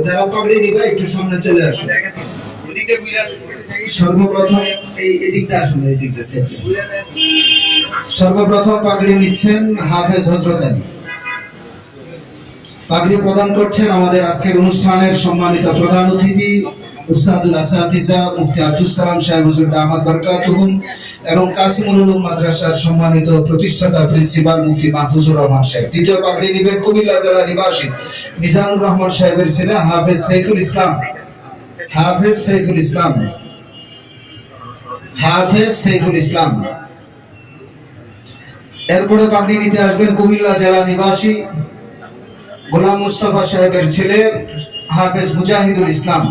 যারা পাগড়ি নিবে একটু সামনে চলে আসো। সর্বপ্রথম এই দিকটা আসলে এই দিকটা সেট। সর্বপ্রথম পাগড়ি নিচ্ছেন হাফেজ হযরত আলী। পাগড়ি প্রদান করছেন আমাদের আজকের অনুষ্ঠানের সম্মানিত প্রধান অতিথি উস্তাদুল আসাতিজা মুফতি আব্দুস সালাম সাহেব হুজুর দামাত বরকাতুহুম এবং কাসিমুল উলুম মাদ্রাসার সম্মানিত প্রতিষ্ঠাতা প্রিন্সিপাল মুফতি মাহফুজুর রহমান সাহেব। দ্বিতীয় পাগড়ি নিবেন কুমিল্লা জেলা নিবাসী মিজানুর রহমান সাহেবের ছেলে হাফেজ সাইফুল ইসলাম। হাফেজ সাইফুল ইসলাম, হাফেজ সাইফুল ইসলাম। এরপরে পাগড়ি নিতে আসবেন কুমিল্লা জেলা নিবাসী গোলাম মুস্তাফা সাহেবের ছেলে হাফেজ মুজাহিদুল ইসলাম।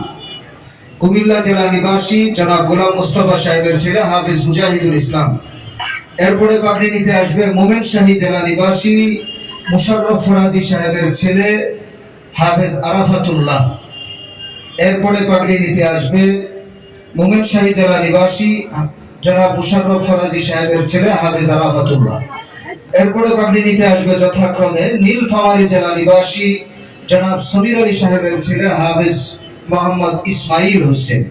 কুমিল্লা জেলা নিবাসী জনাব গোলাম মুস্তাফা সাহেবের ছেলে হাফেজ মুজাহিদুল ইসলাম। এরপরে পাগড়ি নিতে আসবে মোমেনশাহী জেলা নিবাসী মুশাররফ ফরাজি সাহেবের ছেলে হাফেজ আরাফাতুল্লাহ। এরপরে পাগড়ি নিতে আসবে মোমেনশাহী জেলা নিবাসী জনাব মুশাররফ ফরাজি সাহেবের ছেলে হাফেজ আরাফাতুল্লাহ। এরপরে পাগড়ি নিতে আসবে যথাক্রমে নীলফামারী জেলা নিবাসী জনাব সমীর আলী সাহেবের ছেলে হাফেজ মোহাম্মদ ইসমাইল হোসেন।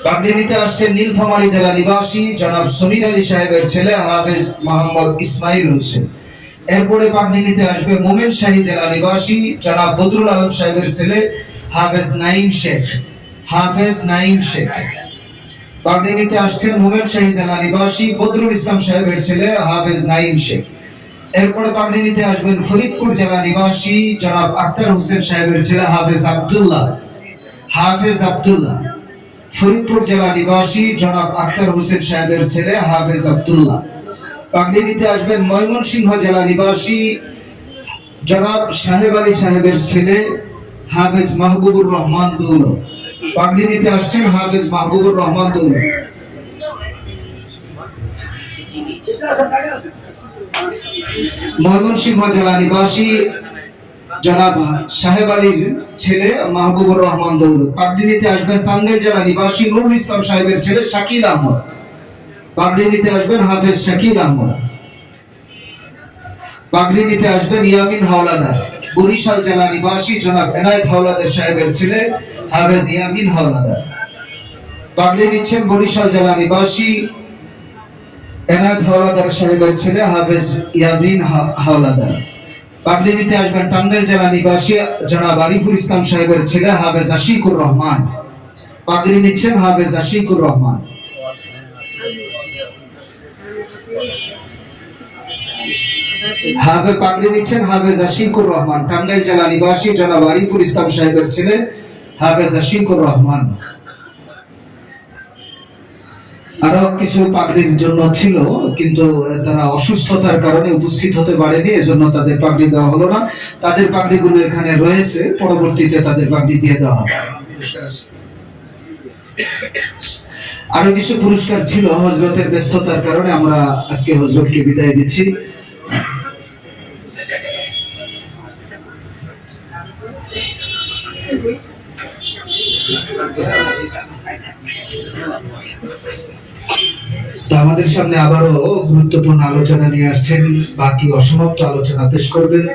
পাগড়ি নিতে আসছেন নীলফামারী জেলা নিবাসী জনাব সমীর আলী সাহেবের ছেলে হাফেজ মোহাম্মদ ইসমাইল হোসেন। এরপরে পাগড়ি নিতে আসবে মোমেনশাহী জেলা নিবাসী জনাব বদরুল আলম সাহেবের ছেলে হাফেজ নাইম শেখ। হাফেজ নাইম শেখ। পাগড়ি নিতে আসছেন মোমেনশাহী জেলা নিবাসী বদরুল ইসলাম সাহেবের ছেলে হাফেজ নাইম শেখ। এরপরে পাগড়ি নিতে আসবেন ফরিদপুর জেলা নিবাসী জনাব আক্তার হোসেন সাহেবের ছেলে হাফেজ আব্দুল্লাহ। হাফেজ আব্দুল্লাহ। ফরিদপুর জেলা নিবাসী জনাব আক্তার হোসেন সাহেবের ছেলে হাফেজ আব্দুল্লাহ। পাগড়ি নিতে আসবেন ময়মনসিংহ জেলা নিবাসী জনাব সাহেব আলী সাহেবের ছেলে হাফেজ মাহবুবুর রহমান দুলো। পাগড়ি নিতে আসছেন হাফেজ মাহবুবুর রহমান দুলো। ময়মনসিংহ জেলা নিবাসী জনাব সাহেব আলীর ছেলে মাহবুবুর রহমান দৌলত। পাগড়ি নিতে আসবেন টাঙ্গাইল জেলা নিবাসী নুরুল ইসলাম সাহেবের ছেলে শাকিল আহমদ। পাগড়ি নিতে আসবেন হাফেজ শাকিল আহমদ। পাগড়ি নিতে আসবেন ইয়ামিন হাওলাদার। বরিশাল জেলা নিবাসী জনাব এনায়েত হাওলাদার সাহেবের ছেলে হাফেজ ইয়ামিন হাওলাদার। পাগড়ি নিচ্ছেন বরিশাল জেলা নিবাসী এনায়েত হাওলাদার সাহেবের ছেলে হাফেজ ইয়ামিন হাওলাদার। পাগড়ি নিতে আসবেন টাঙ্গাইল জেলা নিবাসী জনাব আরিফুল ইসলাম সাহেবের ছেলে হাফেজ আশিকুর রহমান। পাগড়ি নিচ্ছেন হাফেজ আশিকুর রহমান। হাফেজ পাগড়ি নিচ্ছেন হাফেজ আশিকুর রহমান। টাঙ্গাইল জেলা নিবাসী জনাব আরিফুল ইসলাম সাহেবের ছেলে হাফেজ আশিকুর রহমান। আরো কিছু পাগড়ির জন্য ছিল কিন্তু তারা অসুস্থতার কারণে উপস্থিত হতে পারেনি, এজন্য তাদের পাগড়ি দেওয়া হলো না। তাদের পাগড়িগুলো এখানে রয়েছে, পরবর্তীতে তাদের পাগড়ি দিয়ে দেওয়া হবে। আরো কিছু পুরস্কার ছিল, হযরতের ব্যস্ততার কারণে আমরা আজকে হযরতকে বিদায় দিচ্ছি। তো আমাদের সামনে আবারও গুরুত্বপূর্ণ আলোচনা নিয়ে আসছেন, বাকি অসমাপ্ত আলোচনা পেশ করবেন